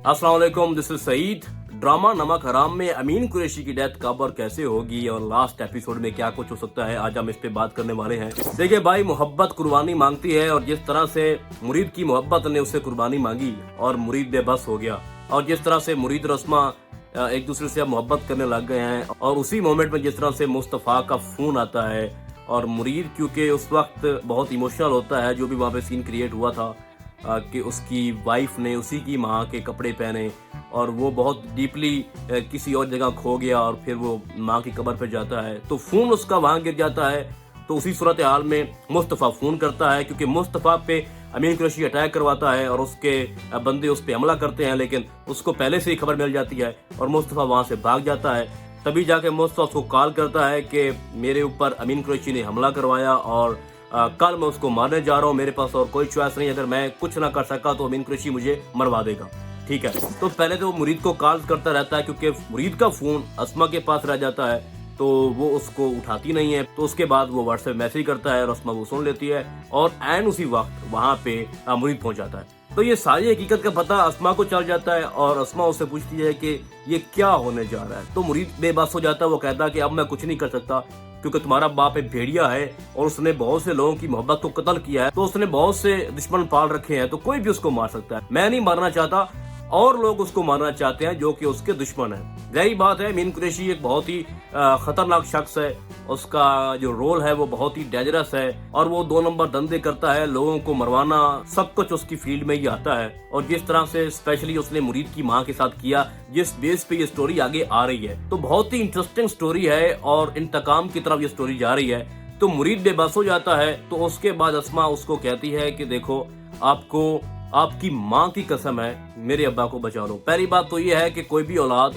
अस्सलाम वालेकुम, this is Saeed. Drama नमक हराम में अमीन कुरैशी की डेथ कब और कैसे होगी और लास्ट एपिसोड में क्या कुछ हो सकता है, आज हम इस पे बात करने वाले हैं। देखिए भाई, मोहब्बत कुर्बानी मांगती है और जिस तरह से मुरीद की मोहब्बत ने उससे कुर्बानी मांगी और मुरीद बेबस हो गया, और जिस तरह से मुरीद रस्मा एक दूसरे से अब मोहब्बत करने लग गए हैं, और उसी मोमेंट में जिस तरह से मुस्तफ़ा का फोन आता है और मुरीद क्योंकि उस वक्त बहुत इमोशनल होता है, जो भी वहाँ पे सीन क्रिएट हुआ था कि उसकी वाइफ ने उसी की माँ के कपड़े पहने और वो बहुत डीपली किसी और जगह खो गया और फिर वो माँ की कब्र पे जाता है तो फ़ोन उसका वहाँ गिर जाता है। तो उसी सूरत हाल में मुस्तफ़ा फ़ोन करता है क्योंकि मुस्तफ़ा पे अमीन कुरैशी अटैक करवाता है और उसके बंदे उस पर हमला करते हैं, लेकिन उसको पहले से ही खबर मिल जाती है और मुस्तफ़ा वहाँ से भाग जाता है। तभी जाके मुस्तफ़ा उसको कॉल करता है कि मेरे ऊपर अमीन कुरैशी ने हमला करवाया और कल मैं उसको मारने जा रहा हूँ, मेरे पास और कोई चॉइस नहीं, अगर मैं कुछ ना कर सका तो अमीन कुरैशी मुझे मरवा देगा। ठीक है, तो पहले तो वो मुरीद को कॉल करता रहता है क्योंकि मुरीद का फोन अस्मा के पास रह जाता है तो वो उसको उठाती नहीं है। तो उसके बाद वो व्हाट्सएप मैसेज करता है और अस्मा वो सुन लेती है और एंड उसी वक्त वहाँ पे मुरीद पहुंच जाता है। तो ये सारी हकीकत का पता अस्मा को चल जाता है और अस्मा उससे पूछती है कि ये क्या होने जा रहा है। तो मुरीद बेबस हो जाता है, वो कहता है कि अब मैं कुछ नहीं कर सकता क्योंकि तुम्हारा बाप एक भेड़िया है और उसने बहुत से लोगों की मोहब्बत को कत्ल किया है, तो उसने बहुत से दुश्मन पाल रखे हैं, तो कोई भी उसको मार सकता है। मैं नहीं मारना चाहता और लोग उसको मारना चाहते हैं जो कि उसके दुश्मन हैं। यही बात है, अमीन कुरैशी एक बहुत ही खतरनाक शख्स है, उसका जो रोल है वो बहुत ही डेंजरस है और वो 2 नंबर धंधे करता है, लोगों को मरवाना सब कुछ उसकी फील्ड में ही आता है। और जिस तरह से स्पेशली उसने मुरीद की माँ के साथ किया, जिस बेस पे ये स्टोरी आगे आ रही है, तो बहुत ही इंटरेस्टिंग स्टोरी है और इंतकाम की तरफ ये स्टोरी जा रही है। तो मुरीद बेबस हो जाता है, तो उसके बाद अस्मा उसको कहती है कि देखो, आपको आपकी माँ की कसम है, मेरे अब्बा को बचा लो। पहली बात तो ये है कि कोई भी औलाद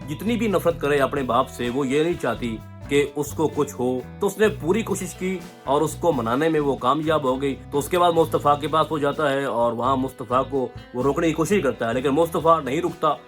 जितनी भी नफरत करे अपने बाप से, वो ये नहीं चाहती कि उसको कुछ हो, तो उसने पूरी कोशिश की और उसको मनाने में वो कामयाब हो गई। तो उसके बाद मुस्तफ़ा के पास हो जाता है और वहाँ मुस्तफ़ा को वो रोकने की कोशिश करता है, लेकिन मुस्तफ़ा नहीं रुकता।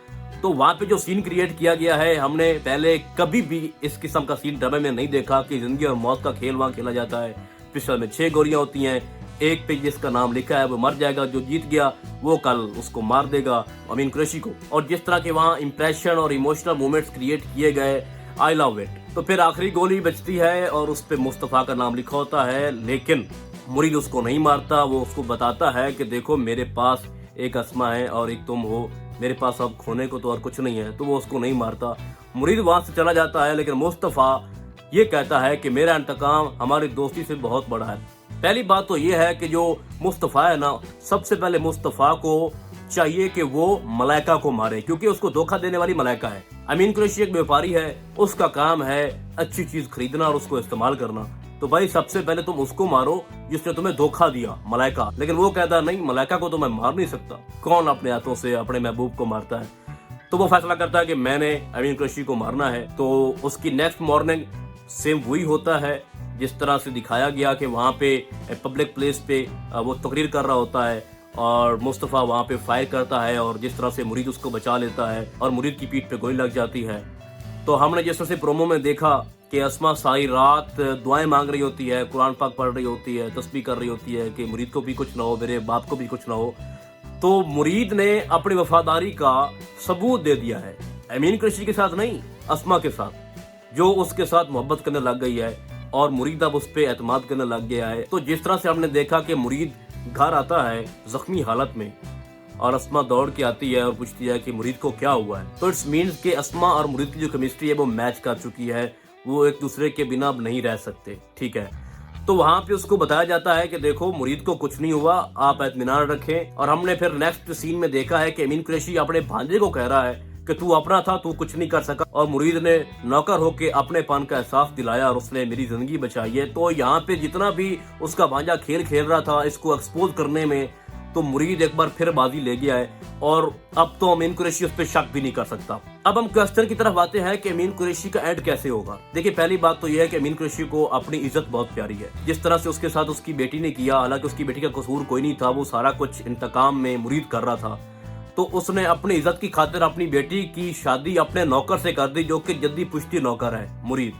तो वहाँ पे जो सीन क्रिएट किया गया है, हमने पहले कभी भी इस किस्म का सीन ड्रामे में नहीं देखा कि जिंदगी और मौत का खेल वहाँ खेला जाता है। पिस्टल में 6 गोलियां होती हैं, एक पे जिसका नाम लिखा है वो मर जाएगा, जो जीत गया वो कल उसको मार देगा अमीन कुरैशी को। और जिस तरह के वहाँ इंप्रेशन और इमोशनल मोमेंट्स क्रिएट किए गए, आई लव इट। तो फिर आखिरी गोली बचती है और उस पे मुस्तफ़ा का नाम लिखा होता है, लेकिन मुरीद उसको नहीं मारता। वो उसको बताता है कि देखो, मेरे पास एक अस्मा है और एक तुम हो, मेरे पास अब खोने को तो और कुछ नहीं है। तो वो उसको नहीं मारता, मुरीद वहां से चला जाता है। लेकिन मुस्तफ़ा ये कहता है कि मेरा इंतकाम हमारी दोस्ती से बहुत बड़ा है। पहली बात तो ये है कि जो मुस्तफ़ा है ना, सबसे पहले मुस्तफ़ा को चाहिए कि वो मलाइका को मारे, क्योंकि उसको धोखा देने वाली मलाइका है। अमीन कुरैशी एक व्यापारी है, उसका काम है अच्छी चीज खरीदना और उसको इस्तेमाल करना। तो भाई सबसे पहले तुम उसको मारो जिसने तुम्हें धोखा दिया, मलाइका। लेकिन वो कहता नहीं, मलाइका को तो मैं मार नहीं सकता, कौन अपने हाथों से अपने महबूब को मारता है। तो वो फैसला करता है कि मैंने अमीन कुरैशी को मारना है। तो उसकी नेक्स्ट मॉर्निंग सेम वही होता है जिस तरह से दिखाया गया कि वहाँ पे पब्लिक प्लेस पे वो तकरीर कर रहा होता है और मुस्तफ़ा वहाँ पे फायर करता है और जिस तरह से मुरीद उसको बचा लेता है और मुरीद की पीठ पे गोली लग जाती है। तो हमने जिस तरह से प्रोमो में देखा कि अस्मा सारी रात दुआएं मांग रही होती है, कुरान पाक पढ़ रही होती है, तस्बीह कर रही होती है कि मुरीद को भी कुछ ना हो, मेरे बाप को भी कुछ ना हो। तो मुरीद ने अपनी वफादारी का सबूत दे दिया है, अमीन कुरैशी के साथ नहीं, अस्मा के साथ, जो उसके साथ मोहब्बत करने लग गई है और मुरीद अब उस पर एतमाद करने लग गया है। तो जिस तरह से हमने देखा कि मुरीद घर आता है जख्मी हालत में और अस्मा दौड़ के आती है और पूछती है कि मुरीद को क्या हुआ है, तो इट्स मीन्स कि अस्मा और मुरीद की जो केमिस्ट्री है वो मैच कर चुकी है, वो एक दूसरे के बिना अब नहीं रह सकते। ठीक है, तो वहाँ पे उसको बताया जाता है कि देखो, मुरीद को कुछ नहीं हुआ, आप इत्मीनान रखें। और हमने फिर नेक्स्ट सीन में देखा है कि अमीन कुरैशी अपने भांजे को कह रहा है कि तू अपना था, तू कुछ नहीं कर सका, और मुरीद ने नौकर होके अपने पान का एहसास दिलाया और उसने मेरी जिंदगी बचाई है। तो यहाँ पे जितना भी उसका भांजा खेल खेल रहा था इसको एक्सपोज करने में, तो मुरीद एक बार फिर बाजी ले गया है और अब तो अमीन कुरैशी उस पर शक भी नहीं कर सकता। अब हम क्वेश्चन की तरफ आते हैं कि अमीन कुरैशी का एंड कैसे होगा। देखिए, पहली बात तो यह है कि अमीन कुरैशी को अपनी इज्जत बहुत प्यारी है। जिस तरह से उसके साथ उसकी बेटी ने किया, हालांकि उसकी बेटी का कसूर कोई नहीं था, वो सारा कुछ इंतकाम में मुरीद कर रहा था, तो उसने अपनी इज्जत की खातिर अपनी बेटी की शादी अपने नौकर से कर दी, जो कि जद्दी पुश्ती नौकर है मुरीद।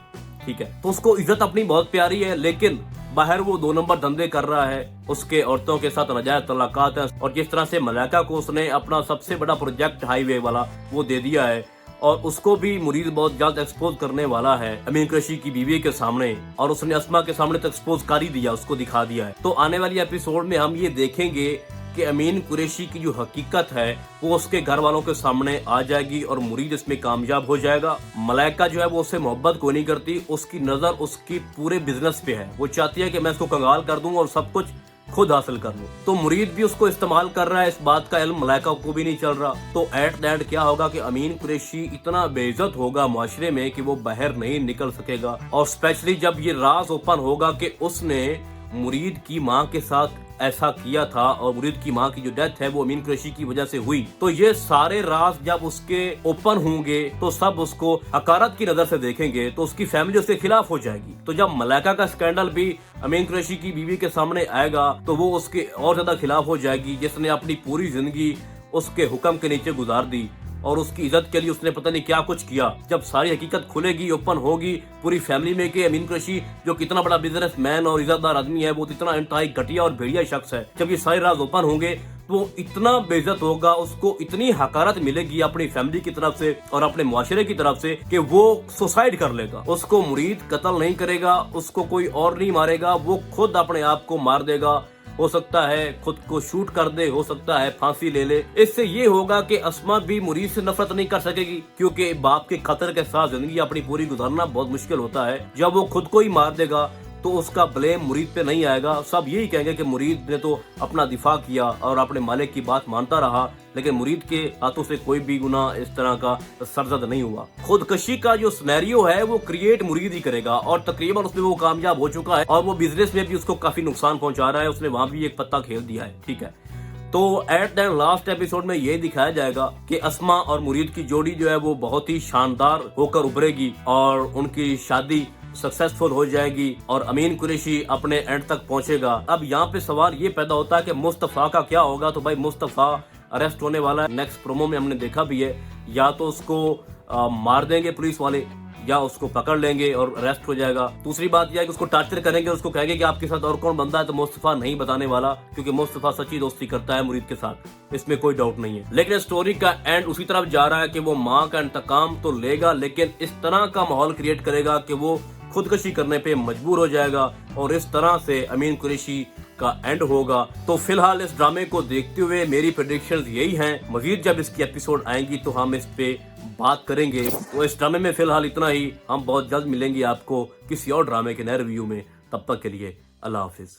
ठीक है, तो उसको इज्जत अपनी बहुत प्यारी है, लेकिन बाहर वो 2 नंबर धंधे कर रहा है, उसके औरतों के साथ नाजायज तलाकात है, और जिस तरह से मलाइका को उसने अपना सबसे बड़ा प्रोजेक्ट हाईवे वाला वो दे दिया है, और उसको भी मुरीद बहुत जल्द एक्सपोज करने वाला है अमीन कुरैशी की बीवी के सामने, और उसने अस्मा के सामने तो एक्सपोज कर ही दिया, उसको दिखा दिया है। तो आने वाली एपिसोड में हम ये देखेंगे कि अमीन कुरैशी की जो हकीकत है वो उसके घर वालों के सामने आ जाएगी और मुरीद इसमें कामयाब हो जाएगा। मलाइका जो है वो उससे मोहब्बत को नहीं करती, उसकी नजर उसकी पूरे बिजनेस पे है, वो चाहती है कि मैं इसको कंगाल कर दूं और सब कुछ खुद हासिल कर लूं। तो मुरीद भी उसको इस्तेमाल कर रहा है, इस बात का इल्म मलाइका को भी नहीं चल रहा। तो एट द एंड क्या होगा कि अमीन कुरैशी इतना बेइज्जत होगा मुआशरे में कि वो बाहर नहीं निकल सकेगा, और स्पेशली जब ये राज ओपन होगा कि उसने मुरीद की माँ के साथ ऐसा किया था और मुरीद की माँ की जो डेथ है वो अमीन कुरैशी की वजह से हुई। तो ये सारे राज जब उसके ओपन होंगे तो सब उसको हकारत की नजर से देखेंगे, तो उसकी फैमिली उसके खिलाफ हो जाएगी। तो जब मलाइका का स्कैंडल भी अमीन कुरैशी की बीवी के सामने आएगा तो वो उसके और ज्यादा खिलाफ हो जाएगी, जिसने अपनी पूरी जिंदगी उसके हुक्म के नीचे गुजार दी और उसकी इज्जत के लिए उसने पता नहीं क्या कुछ किया। जब सारी हकीकत खुलेगी, ओपन होगी पूरी फैमिली में कि अमीन कुरैशी जो कितना बड़ा बिजनेसमैन और इज्जतदार आदमी है, वो इतना इंतहाई घटिया और भेड़िया शख्स है, जब ये सारे राज ओपन होंगे तो इतना बेइज्जत होगा, उसको इतनी हकारत मिलेगी अपनी फैमिली की तरफ से और अपने मुआशरे की तरफ से कि वो सुसाइड कर लेगा। उसको मुरीद कत्ल नहीं करेगा, उसको कोई और नहीं मारेगा, वो खुद अपने आप को मार देगा। हो सकता है खुद को शूट कर दे, हो सकता है फांसी ले ले। इससे ये होगा कि अस्मा भी मुरीद से नफरत नहीं कर सकेगी, क्योंकि बाप के खतर के साथ जिंदगी अपनी पूरी गुजारना बहुत मुश्किल होता है। जब वो खुद को ही मार देगा तो उसका ब्लेम मुरीद पे नहीं आएगा, सब यही कहेंगे कि मुरीद ने तो अपना दिफा किया और अपने मालिक की बात मानता रहा, लेकिन मुरीद के हाथों से कोई भी गुनाह इस तरह का सरजद नहीं हुआ। खुदकशी का जो सिनेरियो है वो क्रिएट मुरीद ही करेगा, और तकरीबन उसमें वो कामयाब हो चुका है, और वो बिजनेस में भी उसको काफी नुकसान पहुंचा रहा है, उसने वहां भी एक पत्ता खेल दिया है। ठीक है, तो एट द लास्ट एपिसोड में ये दिखाया जाएगा कि अस्मा और मुरीद की जोड़ी जो है वो बहुत ही शानदार होकर उभरेगी और उनकी शादी सक्सेसफुल हो जाएगी और अमीन कुरैशी अपने एंड तक पहुंचेगा। अब यहाँ पे सवाल ये पैदा होता है कि मुस्तफा का क्या होगा। तो भाई मुस्तफा अरेस्ट होने वाला है, नेक्स्ट प्रोमो में हमने देखा भी है, या तो उसको मार देंगे पुलिस वाले या उसको पकड़ लेंगे और अरेस्ट हो जाएगा। दूसरी बात यह है कि उसको टार्चर करेंगे, उसको कहेंगे कि आपके साथ और कौन बंदा है, तो मुस्तफा नहीं बताने वाला, क्योंकि मुस्तफा सच्ची दोस्ती करता है मुरीद के साथ, इसमें कोई डाउट नहीं है। लेकिन स्टोरी का एंड उसी तरफ जा रहा है कि वो माँ का इंतकाम तो लेगा, लेकिन इस तरह का माहौल क्रिएट करेगा कि वो खुदकशी करने पे मजबूर हो जाएगा और इस तरह से अमीन कुरैशी का एंड होगा। तो फिलहाल इस ड्रामे को देखते हुए मेरी प्रेडिक्शंस यही हैं। मजीद जब इसकी एपिसोड आएंगी तो हम इस पे बात करेंगे। तो इस ड्रामे में फिलहाल इतना ही, हम बहुत जल्द मिलेंगे आपको किसी और ड्रामे के नए रिव्यू में। तब तक के लिए अल्लाह हाफिज।